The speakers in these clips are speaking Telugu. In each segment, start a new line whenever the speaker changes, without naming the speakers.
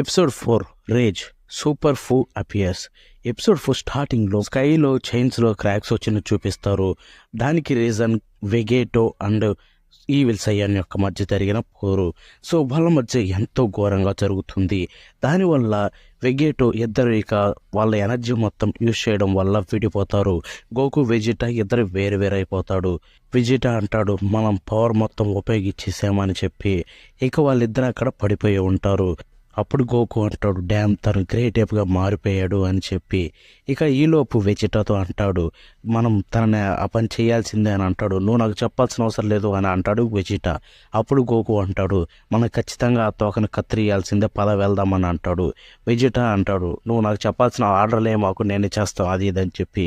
Episode 4 rage super Fu appears. Episode 4 స్టార్టింగ్లో స్కైలో చైన్స్లో క్రాక్స్ వచ్చిన చూపిస్తారు. దానికి reason Vegito and evil Saiyan యొక్క మధ్య జరిగిన పోరు. సో వాళ్ళ మధ్య ఎంతో ఘోరంగా జరుగుతుంది. దానివల్ల వెగేటో ఇద్దరు ఇక వాళ్ళ ఎనర్జీ మొత్తం యూజ్ చేయడం వల్ల విడిపోతారు. గోకు వెజిటా ఇద్దరు వేరు వేరు అయిపోతాడు. వెజిటా అంటాడు మనం పవర్ మొత్తం ఉపయోగించేసామని చెప్పి. ఇక వాళ్ళిద్దరు అక్కడ పడిపోయి ఉంటారు. అప్పుడు గోకు అంటాడు డ్యామ్ తను గ్రేట్ ఏప్గా మారిపోయాడు అని చెప్పి. ఇక ఈలోపు వెజిటాతో అంటాడు మనం తనని ఆ పని చేయాల్సిందే అని అంటాడు. నువ్వు నాకు చెప్పాల్సిన అవసరం లేదు అని అంటాడు వెజిటా. అప్పుడు గోకు అంటాడు మనం ఖచ్చితంగా ఆ తోకను కత్తిరియాల్సిందే, పద వెళ్దామని అంటాడు. వెజిటా అంటాడు నువ్వు నాకు చెప్పాల్సిన ఆర్డర్లే మాకు నేనే చేస్తాను అది ఇది అని చెప్పి.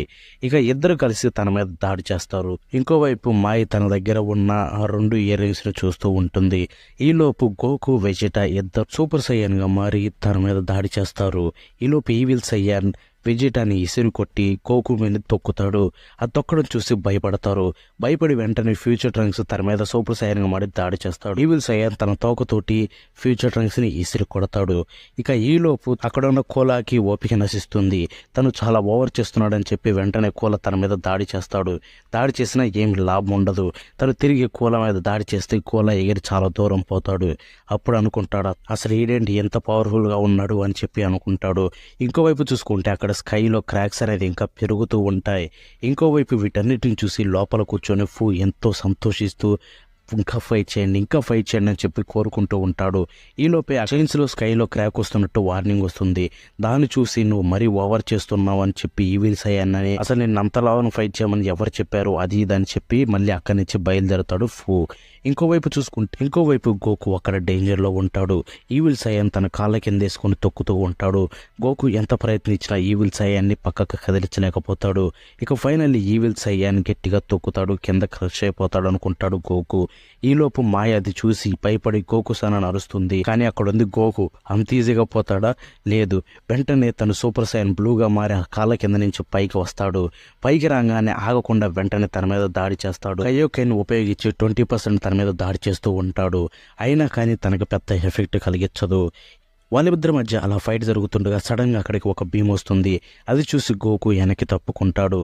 ఇక ఇద్దరు కలిసి తన మీద దాడి చేస్తారు. ఇంకోవైపు మాయి తన దగ్గర ఉన్న ఆ 2 ఇయర్ రింగ్స్ని చూస్తూ ఉంటుంది. ఈలోపు గోకు వెజిటా ఇద్దరు సూపర్ సైయన్ మారి తన మీద దాడి చేస్తారు. ఈలోపు ఈవిల్ సైయాన్ వెజిటాని ఇసిరి కొట్టి గోకు మీద తొక్కుతాడు. ఆ తొక్కడం చూసి భయపడతారు. భయపడి వెంటనే ఫ్యూచర్ ట్రంక్స్ తన మీద సూపర్ సైయన్గా మారి దాడి చేస్తాడు. ఈవిల్ సైయాన్ తన తోకతోటి ఫ్యూచర్ ట్రంక్స్ ని ఇసిరి కొడతాడు. ఇక ఈలోపు అక్కడ ఉన్న కోలాకి ఓపిక నశిస్తుంది. తను చాలా ఓవర్ చేస్తున్నాడని చెప్పి వెంటనే కోల తన మీద దాడి చేస్తాడు. దాడి చేసినా ఏం లాభం ఉండదు. తను తిరిగి కోల మీద దాడి చేస్తే కోల ఎగిరి చాలా దూరం పోతాడు. అప్పుడు అనుకుంటాడు అసలు ఈడేంటి ఎంత పవర్ఫుల్గా ఉన్నాడు అని చెప్పి అనుకుంటాడు. ఇంకోవైపు చూసుకుంటే అక్కడ స్కైలో క్రాక్స్ అనేది ఇంకా పెరుగుతూ ఉంటాయి. ఇంకోవైపు వీటన్నిటిని చూసి లోపల కూర్చొని ఫూ ఎంతో సంతోషిస్తూ ఇంకా ఫైట్ చేయండి అని చెప్పి కోరుకుంటూ ఉంటాడు. ఈలోపే ఆ చైన్స్లో స్కైలో క్రాక్ వస్తున్నట్టు వార్నింగ్ వస్తుంది. దాన్ని చూసి నువ్వు మరీ ఓవర్ చేస్తున్నావు అని చెప్పి ఈవిల్ సైయాన్ అని అసలు నేను అంతలా ఫైట్ చేయమని ఎవరు చెప్పారు అది ఇది అని చెప్పి మళ్ళీ అక్కడి నుంచి బయలుదేరతాడు ఫూ. ఇంకోవైపు గోకు అక్కడ డేంజర్లో ఉంటాడు. ఈవిల్ సైయాన్ తన కాళ్ళ కింద వేసుకొని తొక్కుతూ ఉంటాడు. గోకు ఎంత ప్రయత్నించినా ఈవిల్ సైయాన్ని పక్కకు కదిలించలేకపోతాడు. ఇక ఫైనల్లీ ఈవిల్ సైయాన్ గట్టిగా తొక్కుతాడు, కింద క్రష్ అయిపోతాడు అనుకుంటాడు గోకు. ఈలోపు మాయ అది చూసి భయపడి గోకు సనని అరుస్తుంది. కానీ అక్కడ ఉంది గోకు. అంత ఈజీగా పోతాడా? లేదు. వెంటనే తను సూపర్ సైన్ బ్లూగా మారి ఆ కాళ్ళ కింద నుంచి పైకి వస్తాడు. పైకి రాగానే ఆగకుండా వెంటనే తన మీద దాడి చేస్తాడు. కయోకైన్ ఉపయోగించి 20% తన మీద దాడి చేస్తూ ఉంటాడు. అయినా కానీ తనకు పెద్ద ఎఫెక్ట్ కలిగించదు. వాళ్ళిద్దరి మధ్య అలా ఫైట్ జరుగుతుండగా సడన్గా అక్కడికి ఒక భీమ్ వస్తుంది. అది చూసి గోకు వెనక్కి తప్పుకుంటాడు.